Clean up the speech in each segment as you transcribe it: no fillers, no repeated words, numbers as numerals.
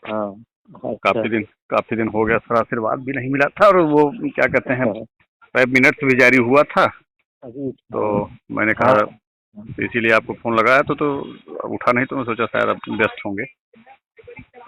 हाँ। अच्छा। काफी दिन हो गया सर, आशीर्वाद भी नहीं मिला था, और वो क्या कहते हैं, हाँ, 5 मिनट्स भी जारी हुआ था। अभी तो हाँ। मैंने हाँ, कहा, तो इसीलिए आपको फोन लगाया, तो उठा नहीं, तो मैं सोचा शायद आप व्यस्त होंगे।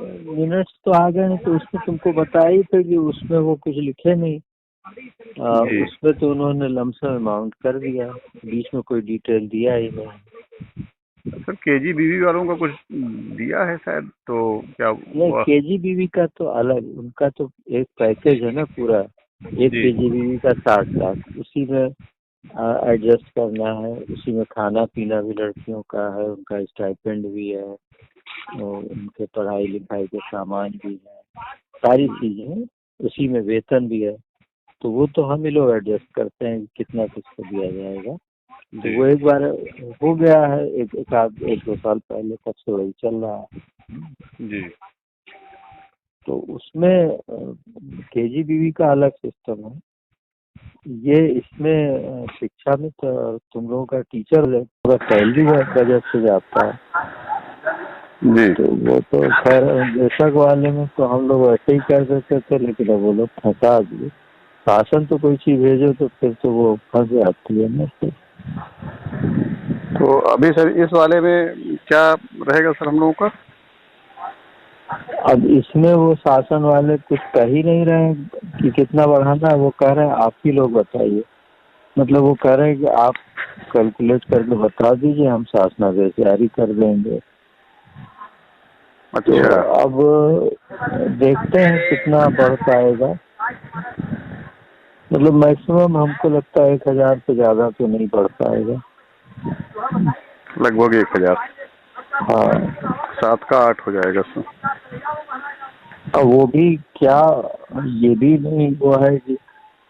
मिनट्स तो आ गए हैं, तो उसमें तुमको बताया ही था कि उसमें वो कुछ लिखे नहीं। जी। उसमें तो उन्होंने लमसम अमाउंट कर दिया, बीच में कोई डिटेल दिया ही नहीं। सर केजी बीवी वालों का कुछ दिया है शायद, तो क्या नहीं, वह। केजीबीवी का तो अलग, उनका तो एक पैकेज है ना पूरा। एक जी। केजीबीवी का 60 लाख, उसी में एडजस्ट करना है, उसी में खाना पीना भी लड़कियों का है, उनका स्टाइपेंड भी है, और उनके पढ़ाई लिखाई के सामान भी है, सारी चीजें हैं। उसी में वेतन भी है। तो वो तो हम ही लोग एडजस्ट करते हैं कि कितना किसको दिया जाएगा। तो जी। वो एक बार हो गया है, एक दो साल पहले, तब से वही चल रहा है। जी। तो उसमें केजीबीवी का अलग सिस्टम है। ये इसमें शिक्षा में तो तुम लोगों का टीचर पूरा सैलरी बजट से जाता है। जी। तो वो तो खैर बेशक वाले में तो हम लोग ऐसे ही कर देते थे, लेकिन अब वो लोग फंसा दिए। शासन तो कोई चीज भेजो तो फिर तो वो फंस जाती है ना फिर। तो अभी सर इस वाले में क्या रहेगा सर हम लोगों का। अब इसमें वो शासन वाले कुछ कह ही नहीं रहे हैं कि कितना बढ़ाना है। वो कह रहे हैं आप ही लोग बताइए। मतलब वो कह रहे हैं कि आप कैलकुलेट करके बता दीजिए, हम शासनादेश जारी कर देंगे। तो अच्छा। अब देखते हैं कितना बढ़ पाएगा। मतलब मैक्सिमम हमको लगता है 1,000 से ज्यादा तो नहीं बढ़ पाएगा। लगभग 1,000। हाँ। 7 का 8 हो जाएगा सर। अब वो भी क्या, ये भी नहीं वो है कि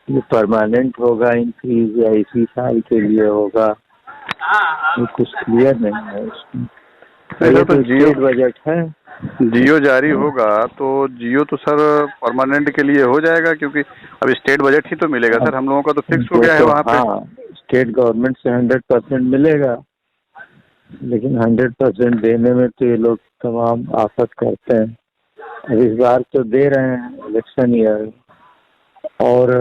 ये परमानेंट होगा इंक्रीज या इसी साल के लिए होगा, ये कुछ क्लियर नहीं है उसमें। नहीं और सर, ये तो तो जियो स्टेट बजट है। जियो जारी होगा, तो जियो तो सर परमानेंट के लिए हो जाएगा, क्योंकि अब स्टेट बजट ही तो मिलेगा अब सर, हम लोगों का तो फिक्स हो उनको गया है तो वहाँ पे। हाँ, स्टेट गवर्नमेंट से 100% मिलेगा, लेकिन 100% देने में तो ये लोग तमाम आफत करते हैं। अब इस बार तो दे रहे हैं, इलेक्शन ईयर, और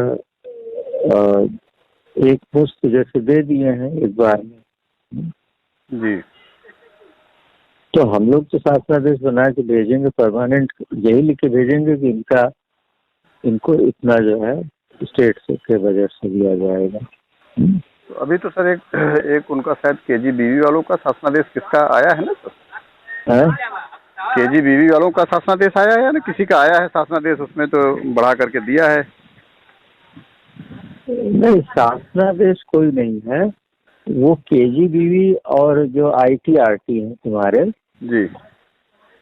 एक मुश्त जैसे दे दिए हैं एक बार में। जी। तो हम लोग तो शासनादेश बना के भेजेंगे परमानेंट, यही लिख के भेजेंगे कि इनको इतना जो है स्टेट से के बजट से दिया जाएगा। तो अभी तो सर एक उनका शायद केजी बीवी वालों का शासनादेश किसका आया है ना सर। है? केजी बीवी वालों का शासनादेश आया है या ना, किसी का आया है शासनादेश, उसमें तो बढ़ा करके दिया है। नहीं, शासनादेश कोई नहीं है। वो केजीबीवी और जो आईटीआरटी है तुम्हारे, जी।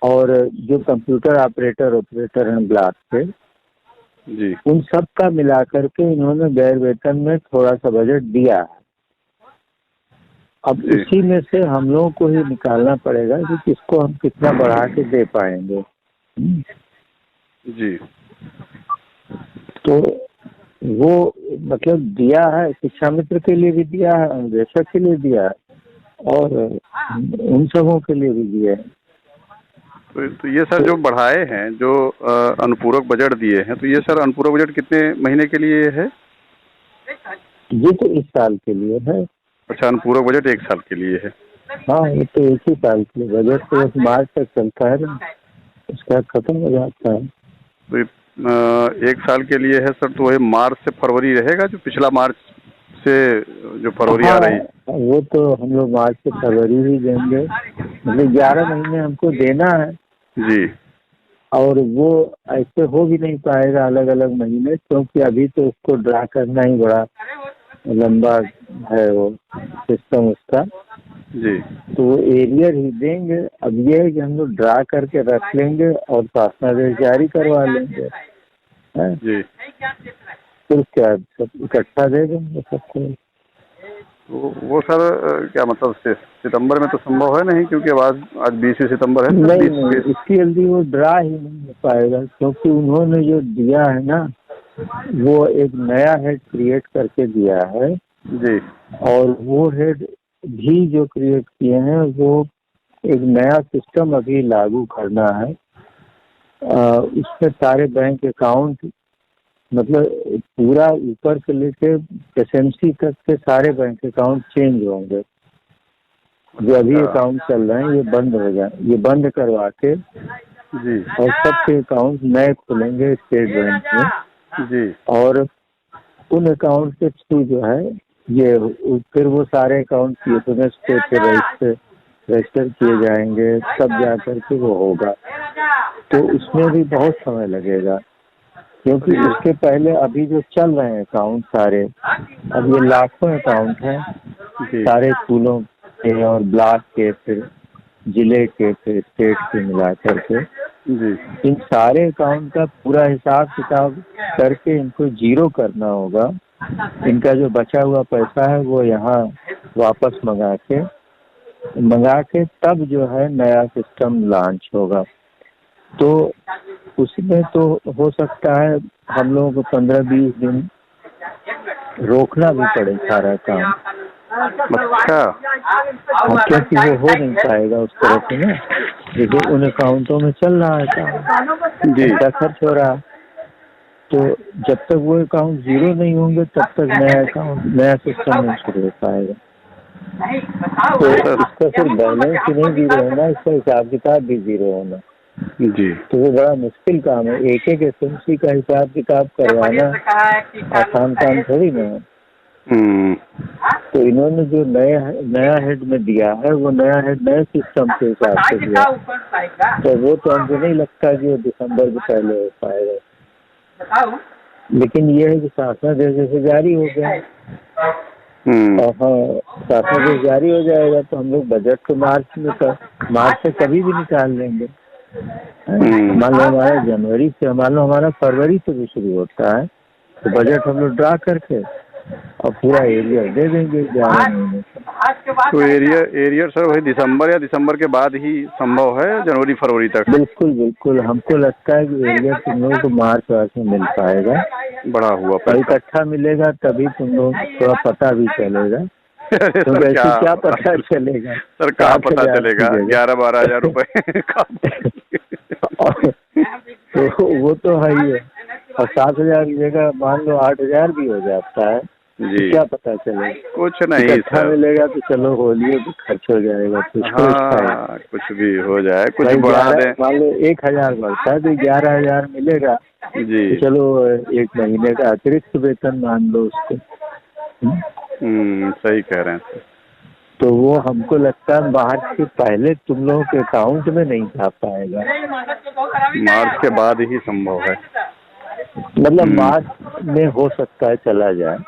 और जो कंप्यूटर ऑपरेटर ऑपरेटर हैं ब्लॉक के, जी। उन सब का मिलाकर के इन्होंने गैर वेतन में थोड़ा सा बजट दिया है। अब जी। उसी में से हम लोगों को ही निकालना पड़ेगा कि किसको हम कितना बढ़ा के दे पाएंगे। जी। तो वो मतलब दिया है, शिक्षा मित्र के लिए भी दिया है, अन्वेषक के लिए दिया है, और उन सबों के लिए भी दिया है। तो ये सर तो जो बढ़ाए हैं, जो अनुपूरक बजट दिए हैं, तो ये सर अनुपूरक बजट कितने महीने के लिए है। ये तो इस साल के लिए है। अच्छा, अनुपूरक बजट 1 साल के लिए है। हाँ, ये तो एक ही साल के लिए, बजट तो बस मार्च तक चलता है ना, उसके बाद खत्म हो जाता है। तो 1 साल के लिए है सर, तो वही मार्च से फरवरी रहेगा, जो पिछला मार्च से जो फरवरी आ हाँ, रही। वो तो हम लोग मार्च से फरवरी ही देंगे, मतलब 11 महीने हमको देना है। जी। और वो ऐसे हो भी नहीं पाएगा अलग अलग महीने, क्योंकि अभी तो उसको ड्रा करना ही बड़ा लंबा है वो सिस्टम उसका। जी। तो वो एरियर ही देंगे। अब ये है कि हम लोग ड्रा करके रख लेंगे और शासनादेश जारी करवा लेंगे, है? जी। फिर क्या, सब इकट्ठा दे देंगे सबको। तो वो सर क्या मतलब सितंबर में तो संभव है नहीं, क्योंकि अब आज 20 सितंबर है सर, नहीं 20 नहीं, 20। इसकी जल्दी वो ड्रा ही नहीं हो पाएगा, क्योंकि उन्होंने जो दिया है ना, वो एक नया हेड क्रिएट करके दिया है। जी। और वो हेड भी जो क्रिएट किए हैं, वो एक नया सिस्टम अभी लागू करना है। उसमें सारे बैंक अकाउंट, मतलब पूरा ऊपर से लेके एसएमसी तक के सारे बैंक अकाउंट चेंज होंगे। जो अभी अकाउंट चल रहे हैं ये बंद हो जाए, ये बंद करवा के जी और सबके अकाउंट नए खुलेंगे स्टेट बैंक में जी। और उन अकाउंट के थ्रू जो है ये फिर वो सारे अकाउंट पीएसएमएस पे फिर रजिस्टर किए जाएंगे, तब जा करके वो होगा। तो उसमें भी बहुत समय लगेगा, क्योंकि उसके पहले अभी जो चल रहे हैं अकाउंट सारे, अब ये लाखों अकाउंट हैं सारे स्कूलों के और ब्लॉक के, फिर जिले के, फिर स्टेट के मिला करके जी। इन सारे अकाउंट का पूरा हिसाब किताब करके इनको जीरो करना होगा। इनका जो बचा हुआ पैसा है वो यहाँ वापस मंगा के तब जो है नया सिस्टम लॉन्च होगा। तो उसमें तो हो सकता है हम लोगों को 15-20 दिन रोकना भी पड़े सारा काम। अच्छा। क्योंकि वो हो नहीं पाएगा उस तरह से ना, देखिए उन अकाउंटों में चल रहा है काम, पैसा खर्च हो रहा है। तो जब तक वो अकाउंट जीरो नहीं होंगे तब तक नया सिस्टम नहीं शुरू हो पाएगा। तो इसका सिर्फ बैलेंस ही नहीं जीरो होना, इसका हिसाब किताब भी जीरो होना जी। तो वो बड़ा मुश्किल काम है। एक एक एसएमसी का हिसाब किताब करवाना आसान काम थोड़ी ना है। तो इन्होंने जो नया हेड में दिया है वो नया हेड नए सिस्टम के हिसाब से दिया, तो वो तो हमको नहीं लगता कि वो दिसंबर से पहले हो पाएगा। लेकिन ये है कि शासनादेश से जारी हो गया और हाँ शासनादेश जारी हो जाएगा तो हम लोग बजट को मार्च से कभी भी निकाल लेंगे। मान लो हमारा जनवरी से, मान लो हमारा फरवरी से भी शुरू होता है तो बजट हम लोग ड्रा करके और पूरा एरियर दे देंगे 11 महीने का। तो एरियर सर वही दिसंबर या दिसंबर के बाद ही संभव है, जनवरी फरवरी तक? बिल्कुल बिल्कुल, हमको लगता है कि एरियर तुम लोगों को मार्च में मिल पाएगा। बड़ा हुआ पैसा इकट्ठा मिलेगा तभी तुम लोग थोड़ा पता भी चलेगा। तो ऐसे क्या पता चलेगा सर, कहाँ पता चलेगा 11-12 हजार रुपए तो वो तो है ही है। और 7,000 की जगह मान लो 8,000 भी हो जाता है जी, तो क्या पता चलेगा? कुछ नहीं इकट्ठा मिलेगा तो चलो होली भी खर्च हो जाएगा, कुछ भी हो जाए, कुछ बढ़ा दे। मान लो 1,000 बढ़ता है तो 11,000 मिलेगा जी। तो चलो 1 महीने का अतिरिक्त वेतन मान लो उसको। सही कह रहे हैं सर। तो वो हमको लगता है मार्च के पहले तुम लोगों के अकाउंट में नहीं जा पाएगा, मार्च के बाद ही संभव है। मतलब मार्च में हो सकता है चला जाए,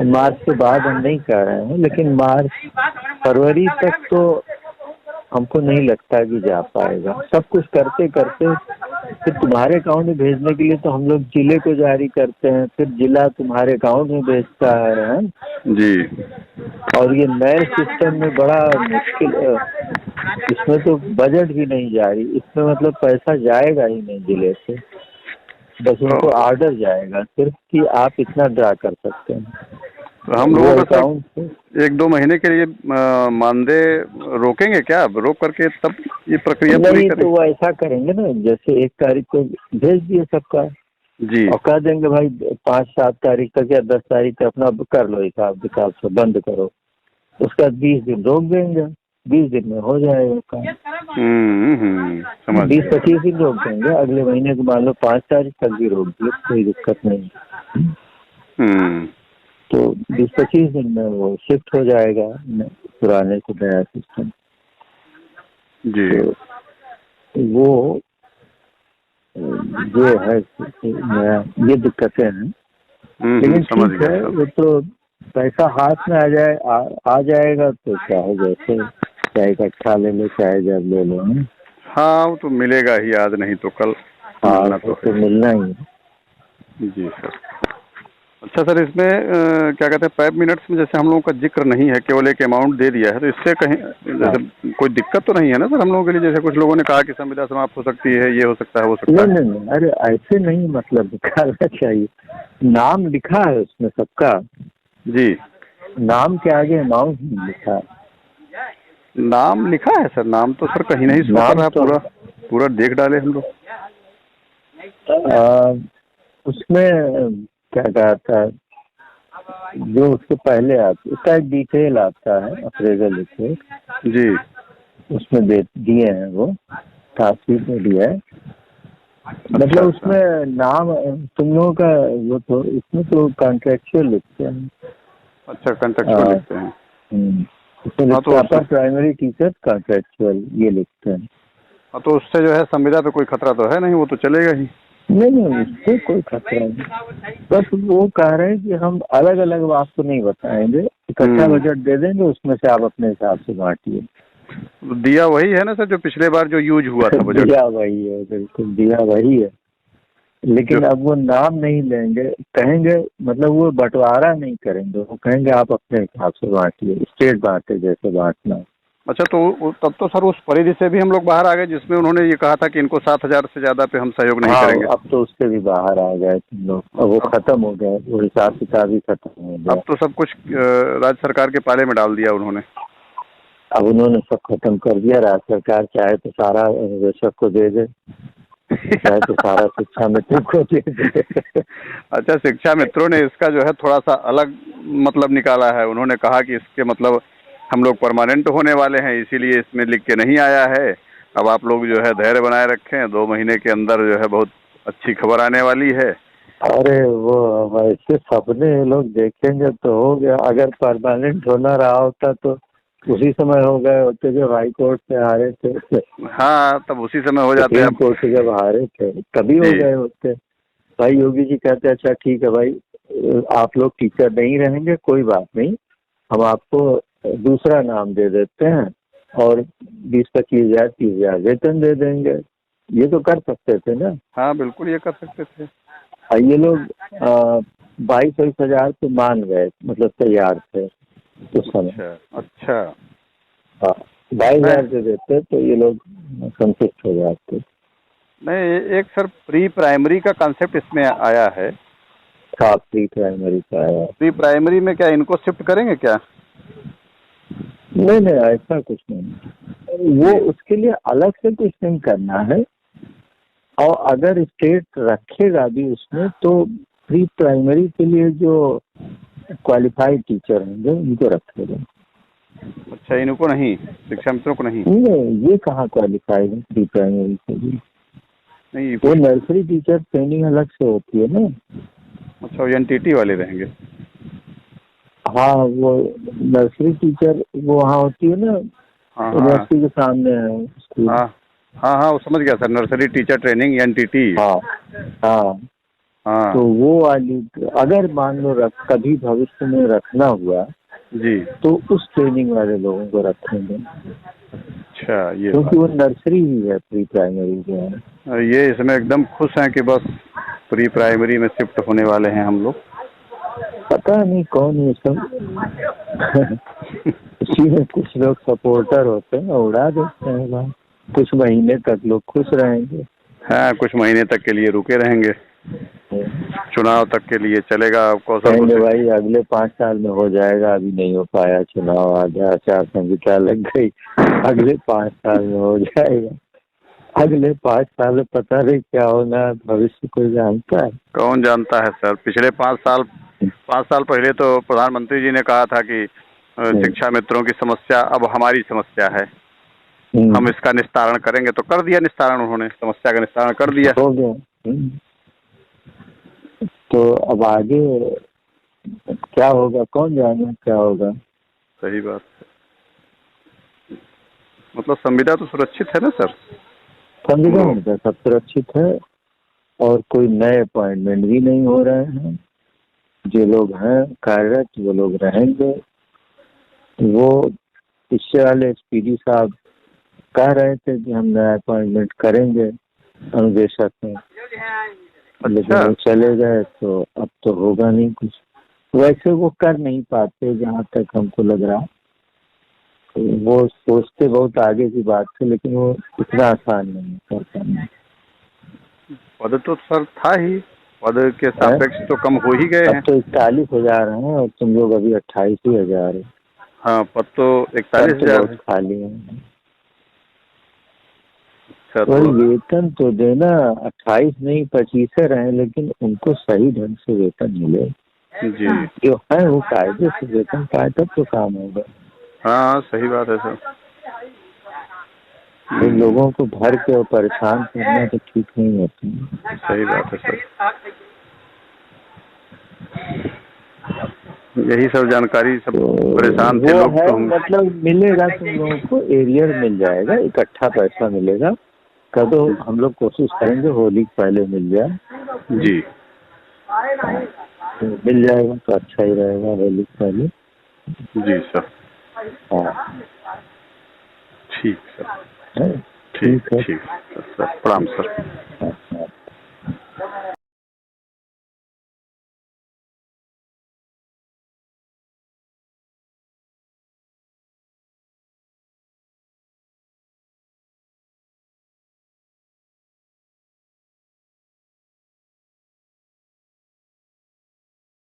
मार्च के बाद हम नहीं कह रहे हैं, लेकिन मार्च फरवरी तक तो हमको नहीं लगता कि जा पाएगा। सब कुछ करते करते फिर तुम्हारे अकाउंट में भेजने के लिए तो हम लोग जिले को जारी करते हैं, फिर जिला तुम्हारे अकाउंट में भेजता है जी। और ये नए सिस्टम में बड़ा मुश्किल, इसमें तो बजट भी नहीं जारी, इसमें मतलब पैसा जाएगा ही नहीं जिले से, बस उनको ऑर्डर जाएगा सिर्फ कि आप इतना ड्रा कर सकते हैं। तो हम लोगों का 1-2 महीने के लिए मानदेय रोकेंगे क्या? रोक करके तब ये प्रक्रिया पूरी नहीं तो वो ऐसा करेंगे ना, जैसे 1 तारीख को भेज दिए सबका जी, और कह देंगे भाई 5-7 तारीख तक या 10 तारीख तक अपना कर लो हिसाब किताब से बंद करो, उसका 20 दिन रोक देंगे, 20 दिन में हो जाएगा काम। 20-25 दिन रोक देंगे, अगले महीने को मान लो 5 तारीख तक भी रोक दिए, कोई दिक्कत नहीं। तो 20-25 दिन में वो शिफ्ट हो जाएगा पुराने से नया सिस्टम जी। तो वो जो है नया ये दिक्कतें हैं, लेकिन ठीक है, वो तो पैसा हाथ में आ जाएगा तो चाहे जैसे चाहे इकट्ठा ले लो चाहे जब ले लो। हाँ वो तो मिलेगा ही, आज नहीं तो कल। हाँ तो मिलना ही है जी सर। अच्छा सर, इसमें क्या कहते हैं 5 मिनट्स में जैसे हम लोगों का जिक्र नहीं है, केवल एक अमाउंट दे दिया है, तो इससे कहीं जैसे कोई दिक्कत तो नहीं है ना सर हम लोगों के लिए? जैसे कुछ लोगों ने कहा कि संविदा समाप्त हो सकती है, ये हो सकता है, वो सकता है। नहीं, अरे ऐसे नहीं, मतलब दिखाना चाहिए, नाम लिखा है उसमें सबका जी, नाम के आगे अमाउंट नहीं लिखा है। नाम लिखा है सर? नाम तो सर कहीं नहीं सुना रहा पूरा। पूरा देख डाले हम लोग। उसमें क्या कहता है, जो उसके पहले आता उसका एक डिटेल आता है, अप्रेजल रिपोर्ट जी। उसमें दिए हैं, वो तासीर में दिया है। मतलब उसमें नाम तुम लोगों का वो तो इसमें तो कॉन्ट्रेक्चुअल लिखते हैं। अच्छा, कॉन्ट्रेक्चुअल लिखते हैं। उसमें लिखता है प्राइमरी टीचर कॉन्ट्रेक्चुअल, ये लिखते हैं। हाँ, तो उससे जो है संविदा पे कोई खतरा तो है नहीं, वो तो चलेगा ही। नहीं, उससे कोई खतरा नहीं, बस वो कह रहे हैं कि हम अलग अलग आपको नहीं बताएंगे, इकट्ठा बजट दे देंगे, उसमें से आप अपने हिसाब से बांटिए। दिया वही है ना सर, जो पिछले बार जो यूज हुआ था बजट? दिया वही है, बिल्कुल दिया वही है, लेकिन अब वो नाम नहीं लेंगे, कहेंगे मतलब वो बंटवारा नहीं करेंगे, वो कहेंगे आप अपने हिसाब से बांटिए, स्टेट बांटे जैसे बांटना। अच्छा, तो तब तो सर उस परिधि से भी हम लोग बाहर आ गए जिसमें उन्होंने ये कहा था कि इनको 7,000 से ज्यादा पे हम सहयोग नहीं करेंगे। अब तो उससे भी बाहर आ गए तुम लोग, अब वो खत्म हो गए, वो हिसाब किताब ही खत्म हो गया। अब तो सब कुछ राज्य सरकार के पाले में डाल दिया उन्होंने। अब उन्होंने सब खत्म कर दिया, राज्य सरकार चाहे तो सारा निवेशक को दे दे, चाहे तो सारा शिक्षा मित्र को दे दे। अच्छा, शिक्षा मित्रों ने इसका जो है थोड़ा सा अलग मतलब निकाला है। उन्होंने कहा कि इसके मतलब हम लोग परमानेंट होने वाले हैं, इसीलिए इसमें लिख के नहीं आया है। अब आप लोग जो है धैर्य बनाए रखें, 2 महीने के अंदर जो है बहुत अच्छी खबर आने वाली है। अरे वो वैसे सपने लोग देखेंगे तो हो गया, अगर परमानेंट होना रहा होता तो उसी समय हो गए होते जब हाई कोर्ट से हारे थे। हाँ, तब उसी समय हो जाते हैं। सुप्रीम कोर्ट से जब हारे थे तभी हो गए होते। भाई योगी जी कहते अच्छा ठीक है भाई, आप लोग टीचर नहीं रहेंगे, कोई बात नहीं, हम आपको दूसरा नाम दे देते हैं और 20-25 हजार 30 हजार वेतन दे देंगे। ये तो कर सकते थे ना। हाँ बिल्कुल, ये कर सकते थे। ये लोग 22-23 हजार तो मान गए, मतलब तैयार थे उस समय। अच्छा। हाँ, 22,000 दे देते तो ये लोग संतुष्ट हो जाते। नहीं, एक सर प्री प्राइमरी का कंसेप्ट इसमें आया है। हाँ, प्री प्राइमरी का आया। प्री प्राइमरी में क्या इनको शिफ्ट करेंगे क्या? नहीं, ऐसा कुछ नहीं, वो उसके लिए अलग से कुछ नहीं करना है, और अगर स्टेट रखेगा भी उसमें तो प्री प्राइमरी के लिए जो क्वालिफाइड टीचर होंगे उनको रखेगा। अच्छा, इनको नहीं, शिक्षा मित्रों को नहीं? नहीं, ये कहाँ क्वालिफाइड है प्री प्राइमरी के लिए? नहीं, वो नर्सरी टीचर ट्रेनिंग अलग से होती है ना। अच्छा, एनटीटी वाले रहेंगे? हाँ, वो नर्सरी टीचर वो वहाँ होती है ना, यूनिवर्सिटी के सामने है स्कूल। हाँ, वो समझ गया sir, nursery teacher training NTT. हाँ, तो वो वाली अगर मान लो कभी भविष्य में रखना हुआ जी, तो उस ट्रेनिंग वाले लोगों को रखेंगे। अच्छा, ये क्योंकि वो नर्सरी ही है, प्री प्राइमरी जो है। ये इसमें एकदम खुश हैं कि बस प्री प्राइमरी में शिफ्ट होने वाले हैं हम लोग। पता नहीं कौन ये सब इसी में कुछ लोग सपोर्टर होते हैं, उड़ा देते हैं भाई, कुछ महीने तक लोग खुश रहेंगे। हाँ, कुछ महीने तक के लिए रुके रहेंगे, चुनाव तक के लिए चलेगा। कहेंगे भाई अगले 5 साल में हो जाएगा, अभी नहीं हो पाया, चुनाव आ गया, आचार संहिता लग गई, अगले 5 साल में हो जाएगा। अगले 5 साल में पता नहीं क्या होना है, भविष्य कोई जानता है? कौन जानता है सर। पिछले 5 साल पहले तो प्रधानमंत्री जी ने कहा था कि शिक्षा मित्रों की समस्या अब हमारी समस्या है, हम इसका निस्तारण करेंगे। तो कर दिया निस्तारण, उन्होंने समस्या का निस्तारण कर दिया, हो गया। तो अब आगे क्या होगा कौन जाने क्या होगा। सही बात है। मतलब संविदा तो सुरक्षित है ना सर? संविधान का सब सुरक्षित है, और कोई नए अपॉइंटमेंट भी नहीं हो रहे हैं। जो लोग हैं कार्यरत वो लोग रहेंगे। वो पिछले वाले एसपीडी साहब कह रहे थे कि हम नया अपॉइंटमेंट करेंगे अनुदेशक में, लेकिन वो चले गए, तो अब तो होगा नहीं कुछ। वैसे वो कर नहीं पाते जहाँ तक हमको लग रहा। वो सोचते बहुत आगे की बात है, लेकिन वो इतना आसान नहीं कर पाना। पद तो सर था ही, पद के सापेक्ष तो कम हो ही गए हैं। अब तो 41,000 हैं और तुम लोग अभी 28,000 है। हाँ, पद तो 41,000 खाली है। पैसा वही थोड़ा। वेतन तो देना 28 नहीं 25 रहे, लेकिन उनको सही ढंग से वेतन मिले। जी जो है वो कायदे से वेतन पाए तब तो काम होगा। हाँ, सही बात है सर। इन लोगों को भर के और परेशान करना तो ठीक नहीं होता। सही बात है सर। यही सब जानकारी सब तो परेशान थे वो लोग है, तो हम। मतलब मिलेगा तुम लोगों को, एरियर मिल जाएगा, इकट्ठा पैसा मिलेगा। कदो हम लोग कोशिश करेंगे होली के पहले मिल जाए। जी तो मिल जाएगा तो अच्छा ही रहेगा होली के पहले। जी सर। हाँ ठीक सर। है, ठीक ठीक है। ठीक सर, प्रणाम सर। हाँ, हाँ।